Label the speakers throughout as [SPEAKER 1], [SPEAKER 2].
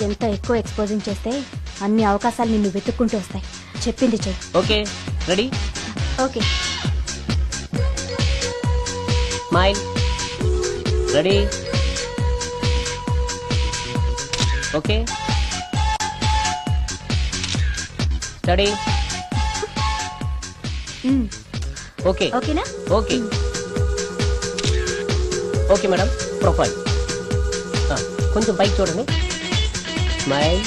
[SPEAKER 1] ఎంత ఎక్కువ ఎక్స్పోజింగ్ చేస్తే అన్ని అవకాశాలు నిన్ను వెతుక్కుంటూ వస్తాయి. చెప్పింది చెయ్యి.
[SPEAKER 2] Okay, ready?
[SPEAKER 1] Okay.
[SPEAKER 2] Smile. Ready? Okay. Study. Okay.
[SPEAKER 1] ఓకేనా?
[SPEAKER 2] ఓకే. Okay madam. ప్రొఫైల్ కొంచెం పైకి చూడండి. స్మైల్.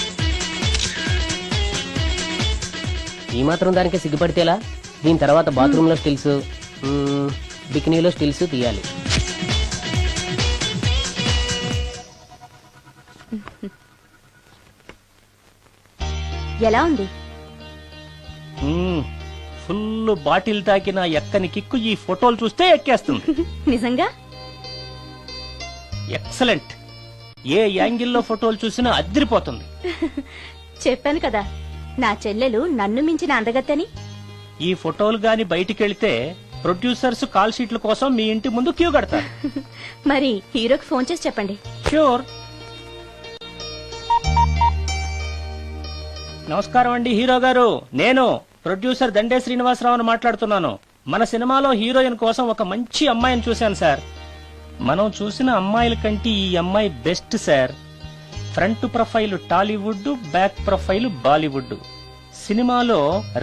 [SPEAKER 2] ఈ మాత్రం దానికి సిగ్గుపడితేలా? దీని తర్వాత బాత్రూమ్ లో స్టిల్స్, బికినీలో స్టిల్స్ తీయాలి.
[SPEAKER 1] ఎలా ఉంది?
[SPEAKER 3] ఫుల్ బాటిల్ తాకిన ఎక్కని కిక్కు ఈ ఫోటోలు చూస్తే ఎక్కేస్తుంది.
[SPEAKER 1] నిజంగా
[SPEAKER 3] ఎక్సలెంట్. ఏ యాంగిల్లో ఫోటోలు చూసినా అదిరిపోతుంది.
[SPEAKER 1] చెప్పాను కదా నా చెల్లెలు నన్ను మించిన అందగత్తని.
[SPEAKER 3] ఈ ఫోటోలు గాని బయటికెళ్తే ప్రొడ్యూసర్స్ కాల్ షీట్ల కోసం మీ ఇంటి ముందు క్యూ కడతారు.
[SPEAKER 1] మరి హీరోకి ఫోన్ చేసి చెప్పండి.
[SPEAKER 3] ష్యూర్. నమస్కారం అండి హీరో గారు, నేను ప్రొడ్యూసర్ దండే శ్రీనివాసరావును మాట్లాడుతున్నాను. మన సినిమాలో హీరోయిన్ కోసం ఒక మంచి అమ్మాయిని చూశాను సార్. మనం చూసిన అమ్మాయిల కంటే ఈ అమ్మాయి best sir. Front profile Tollywood, back profile Bollywood. సినిమాలో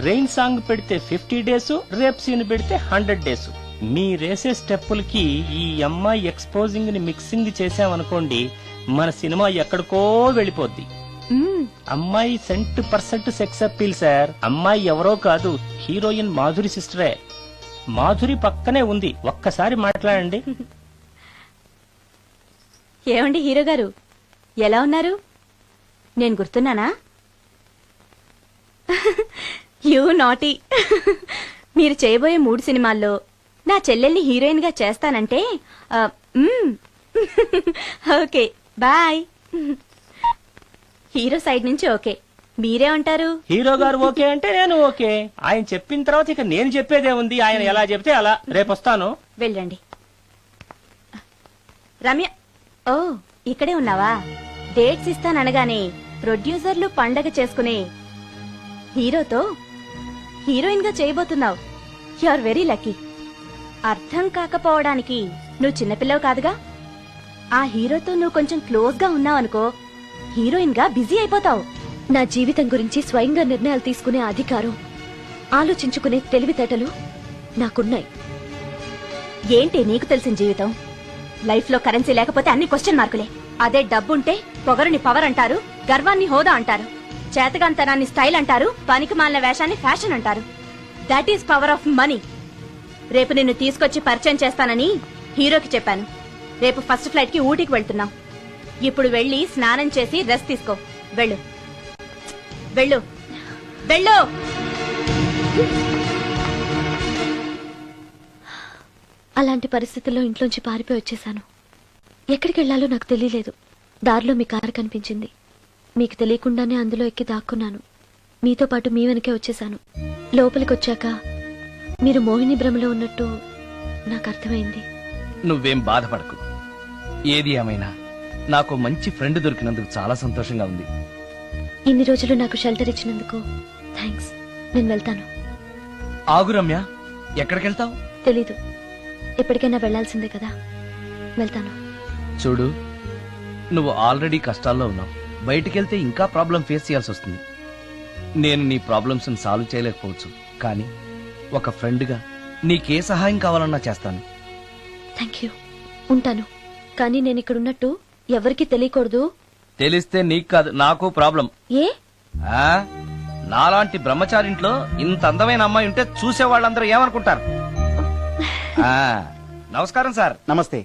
[SPEAKER 3] రెయిన్ సాంగ్ పెడితే 50 డేస్, రేప్ సీన్ పెడితే 100 డేస్. మీరేసే స్టెప్పులకి ఈ అమ్మాయి ఎక్స్పోజింగ్ ని మిక్సింగ్ చేసామనుకోండి, మన సినిమా ఎక్కడికో వెళ్ళిపోద్ది. అమ్మాయి 100% సెక్స్ అప్పీల్ సార్. అమ్మాయి ఎవరో కాదు, హీరోయిన్ మాధురి సిస్టరే. మాధురి పక్కనే ఉంది, ఒక్కసారి మాట్లాడండి.
[SPEAKER 1] ఏమండి హీరో గారు, ఎలా ఉన్నారు? నేను గుర్తున్నానా? You naughty. మీరు చేయబోయే 3 సినిమాల్లో నా చెల్లెల్ని హీరోయిన్ గా చేస్తానంటే ఓకే బాయ్. హీరో సైడ్ నుంచి ఓకే, మీరే ఉంటారు?
[SPEAKER 3] హీరో గారు ఓకే అంటే నేను ఓకే. ఆయన చెప్పిన తర్వాత ఇక నేను చెప్పేదే ఉంది. ఆయన ఎలా చెప్తే అలా. రేపొస్తాను.
[SPEAKER 1] వెళ్ళండి. రమ్య, ఓ ఇక్కడే ఉన్నావా? డేట్స్ ఇస్తాననగానే ప్రొడ్యూసర్లు పండగ చేసుకునే హీరోతో హీరోయిన్ గా చేయబోతున్నావు. You are very lucky. అర్థం కాకపోవడానికి నువ్వు చిన్నపిల్లవు కాదుగా. ఆ హీరోతో నువ్వు కొంచెం క్లోజ్ గా ఉన్నావనుకో, హీరోయిన్ గా బిజీ అయిపోతావు.
[SPEAKER 4] నా జీవితం గురించి స్వయంగా నిర్ణయాలు తీసుకునే అధికారం, ఆలోచించుకునే తెలివితేటలు నాకున్నాయి.
[SPEAKER 1] ఏంటి నీకు తెలిసిన జీవితం? లైఫ్ లో కరెన్సీ లేకపోతే అన్ని క్వశ్చన్ మార్కులే. అదే డబ్బుంటే పొగరుని పవర్ అంటారు, గర్వాన్ని హోదా అంటారు, చేతగాంతనాన్ని స్టైల్ అంటారు, పనికిమాలిన వేషాన్ని ఫ్యాషన్ అంటారు. That is power of money. రేపు నిన్ను తీసుకొచ్చి పరిచయం చేస్తానని హీరోకి చెప్పాను. రేపు ఫస్ట్ ఫ్లైట్ కి ఊటీకి వెళ్తున్నాం. ఇప్పుడు వెళ్ళి స్నానం చేసి రెస్ట్ తీసుకో. వెళ్ళు వెళ్ళు వెళ్ళు.
[SPEAKER 4] అలాంటి పరిస్థితుల్లో ఇంట్లోంచి పారిపోయి వచ్చేశాను. ఎక్కడికి వెళ్లాలో నాకు తెలియలేదు. దారిలో మీ కారు కనిపించింది. మీకు తెలియకుండానే అందులో ఎక్కి దాక్కున్నాను. మీతో పాటు మీ వెనకే వచ్చేశాను. లోపలికి వచ్చాక మీరు మోహిని భ్రమలో ఉన్నట్టు నాకు అర్థమైంది.
[SPEAKER 5] నువ్వేం బాధపడకు. ఏది ఏమైనా నాకు మంచి ఫ్రెండ్ దొరికినందుకు చాలా సంతోషంగా ఉంది.
[SPEAKER 4] ఇన్ని రోజులు నాకు షెల్టర్ ఇచ్చినందుకు థ్యాంక్స్. నేను వెళ్తాను.
[SPEAKER 5] ఆగు రమ్య, ఎక్కడికెళ్తావు?
[SPEAKER 4] తెలీదు. ఎప్పటికైనా వెళ్లాల్సిందే కదా. వెళ్తాను.
[SPEAKER 5] చూడు, నువ్వు ఆల్రెడీ కష్టాల్లో ఉన్నావు. బయటికెళ్తే ఇంకా ప్రాబ్లం ఫేస్ చేయాల్సి వస్తుంది. నేను నీ ప్రాబ్లమ్స్ సాల్వ్ చేయలేకపోవచ్చు, కానీ ఒక ఫ్రెండ్గా నీకే సహాయం కావాలన్నా చేస్తాను.
[SPEAKER 4] Thank you. ఉంటాను. కానీ నేను ఇక్కడ ఉన్నట్టు ఎవరికి తెలియకూడదు.
[SPEAKER 5] తెలిస్తే నీకు కాదు, నాకు ప్రాబ్లం.
[SPEAKER 4] ఏ?
[SPEAKER 5] నాలాంటి బ్రహ్మచారింట్లో ఇంత అందమైన అమ్మాయి ఉంటే చూసే వాళ్ళందరూ ఏమనుకుంటారు? నమస్కారం సార్.
[SPEAKER 6] నమస్తే.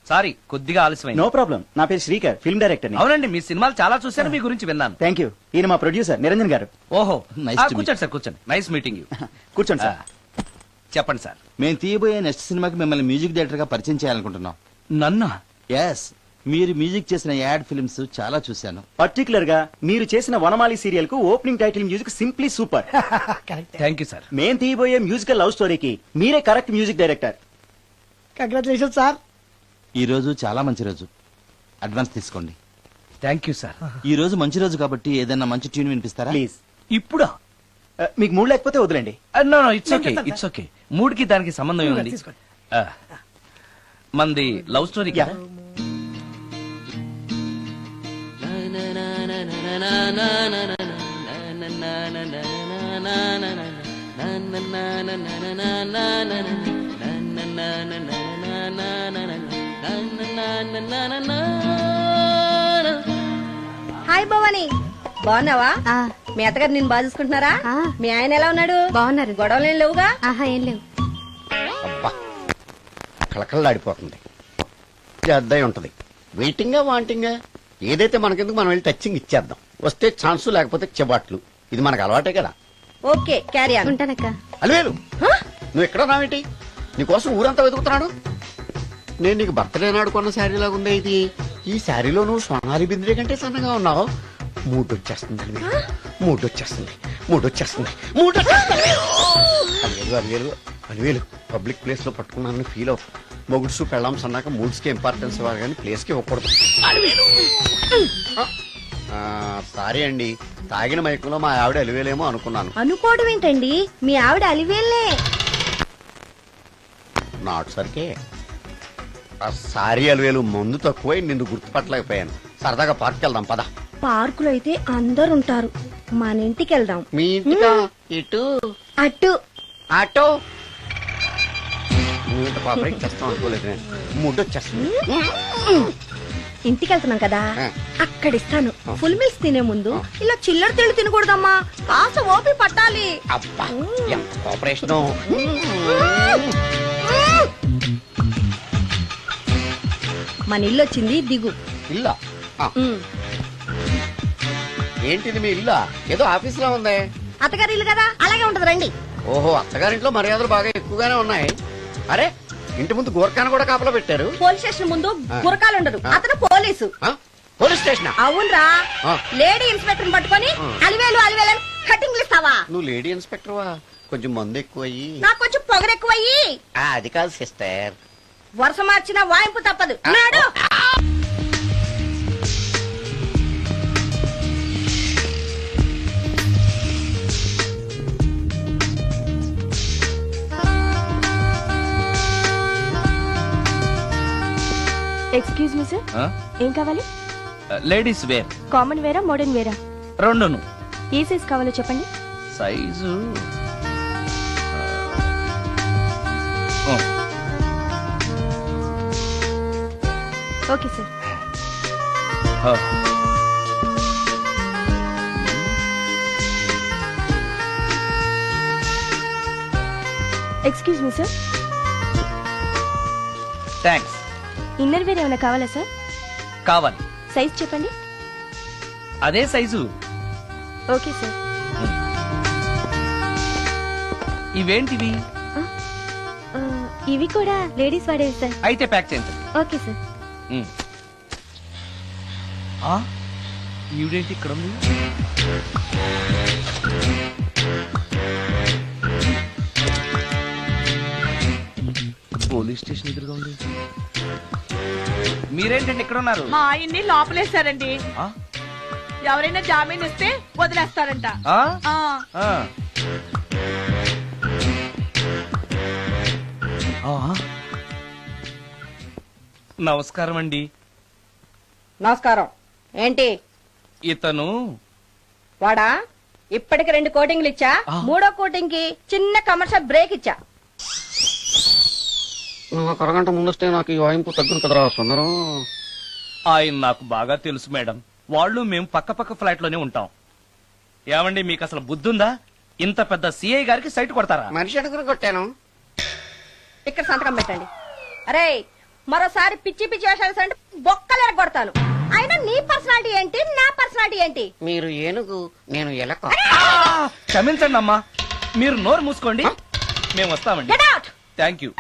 [SPEAKER 5] సారీ, కొద్దిగా ఆలస్యమైంది.
[SPEAKER 6] No problem. నా పేరు శ్రీకర్, ఫిల్మ్ డైరెక్టర్.
[SPEAKER 5] అవునండి, మీ సినిమాలు చాలా చూశాను, మీ గురించి విన్నాను.
[SPEAKER 6] Thank you. ఈయన మా ప్రొడ్యూసర్ నిరంజన్ గారు.
[SPEAKER 5] ఓహో, కూర్చోండి సార్, కూర్చోండి. Nice meeting you.
[SPEAKER 6] కూర్చోండి సార్.
[SPEAKER 5] చెప్పండి సార్.
[SPEAKER 7] మేము తీయబోయే నెక్స్ట్ సినిమాకి మిమ్మల్ని మ్యూజిక్ డైరెక్టర్ గా పరిచయం చేయాలనుకుంటున్నాం.
[SPEAKER 5] నన్నా?
[SPEAKER 7] ఎస్, మీరు మ్యూజిక్ చేసిన యాడ్ ఫిల్మ్స్ చాలా చూశాను.
[SPEAKER 6] పర్టికులర్ గా మీరు చేసిన వనమాలి సీరియల్ కు opening title music simply super.
[SPEAKER 5] Thank you sir.
[SPEAKER 6] మేం తీయబోయే మ్యూజికల్ లవ్ స్టోరీకి మీరే correct music director.
[SPEAKER 8] Congratulation sir.
[SPEAKER 7] ఈ రోజు చాలా మంచి రోజు. అడ్వాన్స్ తీసుకోండి.
[SPEAKER 5] Thank you sir.
[SPEAKER 7] ఈ రోజు మంచి రోజు కాబట్టి ఏదైనా మంచి ట్యూన్ వినిపిస్తారా?
[SPEAKER 6] ప్లీజ్.
[SPEAKER 5] ఇప్పుడా?
[SPEAKER 6] మీకు మూడు లేకపోతే వదిలేండి.
[SPEAKER 5] No it's okay, it's okay. మూడుకి దానికి సంబంధం ఏముంది? మంది లవ్ స్టోరీ కదా.
[SPEAKER 8] హాయ్ భవాని, బాగున్నావా? మీ అత్తగారు నిన్ను బాగా చూసుకుంటున్నారా? మీ ఆయన ఎలా ఉన్నాడు?
[SPEAKER 4] బాగున్నారు.
[SPEAKER 8] గొడవలు ఏం లేవుగా?
[SPEAKER 4] ఆహా, ఏం లేవు.
[SPEAKER 9] అబ్బా కళకళలాడిపోతుంది. అద్దయి ఉంటది. వెయిటింగా వాంటింగా ఏదైతే మనకెందుకు, మనం వెళ్ళి టచ్చింగ్ ఇచ్చేద్దాం. వస్తే ఛాన్సు, లేకపోతే చెబాట్లు. ఇది మనకు అలవాటే కదా.
[SPEAKER 8] Okay, carry on.
[SPEAKER 4] ఉంటానక్క.
[SPEAKER 9] అలివేలు, నువ్వు ఎక్కడ రావేంటి? నీకోసం ఊరంతా వెతుకుతున్నాడు. నేను నీకు బర్త్డే నాడు కొన్న శారీ లాగా ఉందే ఇది. ఈ శారీలో నువ్వు సోనాలి బింద్రే కంటే సన్నగా ఉన్నావు. మూడొచ్చేస్తుంది అలివేలు, మూడొచ్చేస్తుంది, మూడొచ్చేస్తుంది, మూడొచ్చేస్తుంది. అలివేలు అలివేలు అలివేలు, పబ్లిక్ ప్లేస్ లో పట్టుకున్నానని ఫీల్ అవు. మొగుడ్సు పెళ్ళాం సన్నాక మూడ్స్ కి ఇంపార్టెన్స్ ఇవ్వాలి కానీ ప్లేస్ కి ఇవ్వకూడదు. సారీ అండి, తాగిన మైకంలో మా ఆవిడ అలివేలేమో అనుకున్నాను.
[SPEAKER 8] అనుకోవడం ఏంటండి, మీ ఆవిడ అలివేలే.
[SPEAKER 9] నాటు సరికే. సారీ అలివేలు, మందు తక్కువై నిన్ను గుర్తుపట్టలేకపోయాను. సరదాగా పార్క్ వెళ్దాం పద.
[SPEAKER 8] పార్కులో అయితే అందరు ఉంటారు, మన ఇంటికి వెళ్దాం.
[SPEAKER 9] మీ ఇంటికా? ఇటు
[SPEAKER 8] అటు
[SPEAKER 9] ఆటో. నువ్వు ఇంత పాపరేట్ చేస్తాం అనుకోలేదు నేను. మూడొచ్చేస్తుంది.
[SPEAKER 8] ఇంటికి వెళ్తున్నాం కదా,
[SPEAKER 9] ఆ.
[SPEAKER 8] అక్కడ ఇస్తాను. ఫుల్ మీల్స్ తినే ముందు ఇలా చిల్లర తిళ్ళు తినకూడదమ్మా, కాస్త ఓపి పట్టాలి.
[SPEAKER 9] అబ్బా ఎంత కోఆపరేషన్.
[SPEAKER 8] మన ఇల్లు వచ్చింది, దిగు.
[SPEAKER 9] ఇల్లా? ఏంటిది మీ ఇల్లా? ఏదో ఆఫీస్ లో ఉంది.
[SPEAKER 8] అత్తగారి ఇల్లు కదా, అలాగే ఉంటది, రండి.
[SPEAKER 9] ఓహో, అత్తగారింట్లో మర్యాదలు బాగా ఎక్కువగానే ఉన్నాయి. అరే, ఇంటి ముందు గోర్ఖాను కూడా కాపలా పెట్టారు.
[SPEAKER 8] పోలీస్ స్టేషన్ ముందు గురకాలు ఉండరు, అతను పోలీసు.
[SPEAKER 9] Police station?
[SPEAKER 8] అవునరా,
[SPEAKER 9] ఆ.
[SPEAKER 8] లేడీ ఇన్స్పెక్టర్ పట్టుకొని అలివేలు అలివేలు అని కటింగ్లు ఇస్తావా?
[SPEAKER 9] నువ్వు లేడీ ఇన్స్పెక్టర్ వా? కొంచెం మందు ఎక్కువయ్యి.
[SPEAKER 8] నాకు కొంచెం పొగరెక్కువయ్యి.
[SPEAKER 9] అది కాదు సిస్టర్.
[SPEAKER 8] వరుస మార్చిన వాయింపు తప్పదు. నాడు
[SPEAKER 1] ఎక్స్క్యూజ్ మీ సార్, ఏం కావాలి?
[SPEAKER 5] లేడీస్ వేర్
[SPEAKER 1] కామన్ వేరా, మోడర్న్ వేరా?
[SPEAKER 5] రెండును.
[SPEAKER 1] ఏ సైజ్ కావాలో చెప్పండి.
[SPEAKER 5] Size
[SPEAKER 1] okay sir. Excuse me sir,
[SPEAKER 5] thanks.
[SPEAKER 1] Inner wear ఏమైనా కావాలా సార్?
[SPEAKER 5] కావాలి.
[SPEAKER 1] సైజ్ చెప్పండి.
[SPEAKER 5] అదే సైజు.
[SPEAKER 1] Okay sir.
[SPEAKER 5] ఇవేంటివి?
[SPEAKER 4] ఇవి కూడా లేడీస్ వాడేవి సార్.
[SPEAKER 5] అయితే ప్యాక్ చేయండి.
[SPEAKER 4] Okay sir.
[SPEAKER 5] ఈవిడేంటి ఇక్కడ ఉంది? పోలీస్ స్టేషన్ ఎదురుగా ఉంది. మీరేంటండి ఇక్కడ ఉన్నారు?
[SPEAKER 10] మా ఆయన్ని లోపలేస్తారండి. ఎవరైనా జామీన్ ఇస్తే వదిలేస్తారంట.
[SPEAKER 5] నమస్కారం అండి.
[SPEAKER 8] నమస్కారం. ఏంటి
[SPEAKER 5] ఇతను?
[SPEAKER 8] వాడా, ఇప్పటికి 2 కోటింగ్లు ఇచ్చా, 3వ కోటింగ్ కి చిన్న కమర్షియల్ బ్రేక్ ఇచ్చా.
[SPEAKER 9] నువ్వు ఒక అరగంట ముందొస్తే నాకు ఈ వాయింపు తగ్గును కదరా సుందరం.
[SPEAKER 5] ఆయన నాకు బాగా తెలుసు మేడం. వాళ్ళు మేము పక్క పక్క ఫ్లాట్ లోనే ఉంటాం. ఏమండి, మీకు అసలు బుద్ధుందా? ఇంత పెద్ద సిఐ గారికి సైట్ కొడతారా?
[SPEAKER 9] మనిషి అడుగురు కొట్టాను.
[SPEAKER 8] ఇక్కడ సంతకం పెట్టండి. అరే, మరోసారి పిచ్చి పిచ్చి వేషాలు అంటే బొక్కలు కొడతాను. అయినా నీ పర్సనాలిటీ ఏంటి, నా పర్సనాలిటీ ఏంటి?
[SPEAKER 9] మీరు ఏనుగు, నేను ఎలక.
[SPEAKER 5] క్షమించండి అమ్మా, మీరు నోరు మూసుకోండి, మేము వస్తామండి.
[SPEAKER 8] Get out!
[SPEAKER 5] Thank you.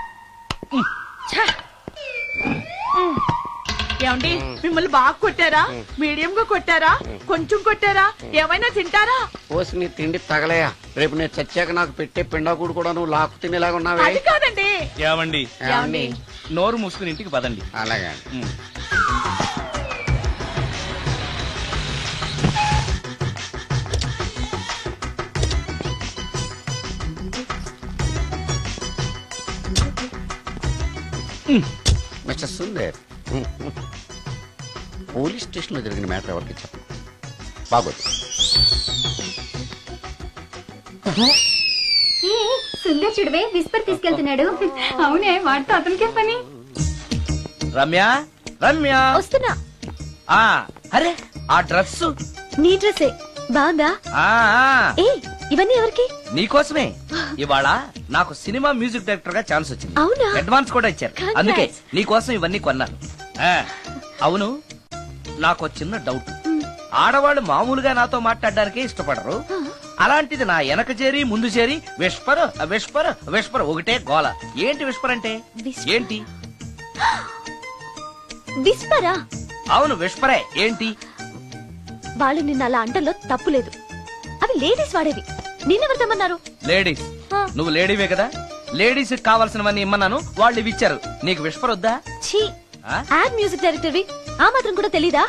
[SPEAKER 10] ఏమండి, మిమ్మల్ని బాగా కొట్టారా, మీడియం గా కొట్టారా, కొంచెం కొట్టారా, ఏమైనా తింటారా?
[SPEAKER 9] పోసి నీ తిండి తగలయా. రేపు నేను చచ్చాక నాకు పెట్టే పిండాకుడు కూడా నువ్వు లాక్కు తినేలాగా ఉన్నావే.
[SPEAKER 10] అది కాదండి.
[SPEAKER 5] ఏమండి, నోరు మూసుకుని ఇంటికి పదండి.
[SPEAKER 9] అలాగే. మిస్టర్ సుందర్, పోలీస్ స్టేషన్ లో జరిగిన మ్యాటర్ ఎవరికి చెప్పండి. బాగోదు.
[SPEAKER 1] సుందర్ చూడవే విస్పర్ తీసుకెళ్తున్నాడు. అవునే, వాడితో అతనికే పని.
[SPEAKER 5] రమ్య, రమ్య,
[SPEAKER 4] వస్తున్నా.
[SPEAKER 5] ఆ, అరే ఆ డ్రెస్
[SPEAKER 4] నీ డ్రెస్సే బాగుందా? ఏ ఇవన్నీ ఎవరికి?
[SPEAKER 5] నీకోసమే. ఇవాళ నాకు సినిమా మ్యూజిక్ డైరెక్టర్ గా ఛాన్స్ వచ్చింది.
[SPEAKER 4] అవునా?
[SPEAKER 5] అడ్వాన్స్ కూడా ఇచ్చారు.
[SPEAKER 4] Congrats.
[SPEAKER 5] అందుకే నీకోసం ఇవన్నీ కొన్నాను. అవును, నాకు చిన్న డౌట్. ఆడవాళ్ళు మామూలుగా నాతో మాట్లాడడానికే ఇష్టపడరు. అలాంటిది నా వెనక చేరి ముందు చేరి విస్పర్ విస్పర్ విస్పర్ ఒకటే గోల. ఏంటి విస్పర్ అంటే?
[SPEAKER 4] Whisper.
[SPEAKER 5] ఏంటి?
[SPEAKER 4] విస్పరా?
[SPEAKER 5] అవును విస్పరే. ఏంటి?
[SPEAKER 4] వాళ్ళు నిన్న అలా అంటలో తప్పు లేదు. అవి లేడీస్ వాడేవి. నిన్నెవరు తెమ్మన్నారు?
[SPEAKER 5] లేడీస్.
[SPEAKER 4] ఆ.
[SPEAKER 5] నువ్వు లేడీవే కదా. లేడీస్ కావాల్సినవన్నీ ఇమ్మన్నాను, వాళ్ళు ఇవి ఇచ్చారు. నీకు విస్పర్ వద్దా?
[SPEAKER 4] ఛీ,
[SPEAKER 5] ఆ?
[SPEAKER 4] యాడ్ మ్యూజిక్ డైరెక్టర్వి ఆ మాత్రం కూడా తెలీదా?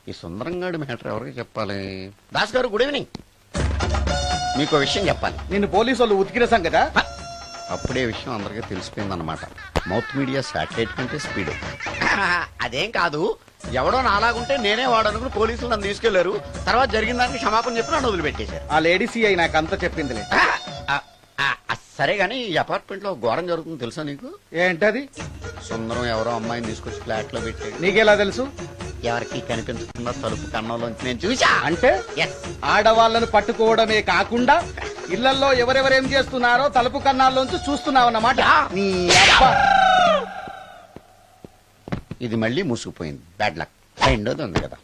[SPEAKER 9] ఈ సుందరంగాడి మ్యాటర్ ఎవరికి చెప్పాలి? దాస్ గారు, గుడ్ ఈవినింగ్. మీకు విషయం చెప్పాలి.
[SPEAKER 6] నిన్ను పోలీసు వాళ్ళు ఉతికిరేసాం కదా.
[SPEAKER 9] అప్పుడే విషయం అందరికీ తెలిసిపోయిందన్నమాట. మౌత్ మీడియా శాటిలైట్ కంటే స్పీడ్. అదేం కాదు, ఎవడో నాలాగుంటే నేనే వాడనుకుని పోలీసులు నన్ను తీసుకెళ్లారు. తర్వాత జరిగిన దానికి క్షమాపణ చెప్పి నన్ను వదిలిపెట్టేశారు.
[SPEAKER 6] ఆ లేడీ సిఐ నాకు అంతా చెప్పిందిలే.
[SPEAKER 9] సరే గానీ ఈ అపార్ట్మెంట్ లో ఘోరం జరుగుతుంది తెలుసా నీకు?
[SPEAKER 6] ఏంటది?
[SPEAKER 9] సుందరం ఎవరో అమ్మాయిని తీసుకొచ్చి ఫ్లాట్ లో పెట్టాడు.
[SPEAKER 6] నీకెలా తెలుసు?
[SPEAKER 9] ఎవరికి కనిపించకుండా తలుపు కన్నంలోంచి నేను చూసా.
[SPEAKER 6] అంటే ఆడవాళ్ళను పట్టుకోవడమే కాకుండా ఇళ్లలో ఎవరెవరేం చేస్తున్నారో తలుపు కన్నాల్లోంచి చూస్తున్నావన్నమాట. నీ అబ్బా.
[SPEAKER 9] ఇది మళ్ళీ మూసుకుపోయింది. Bad luck. రెండోది ఉంది కదా.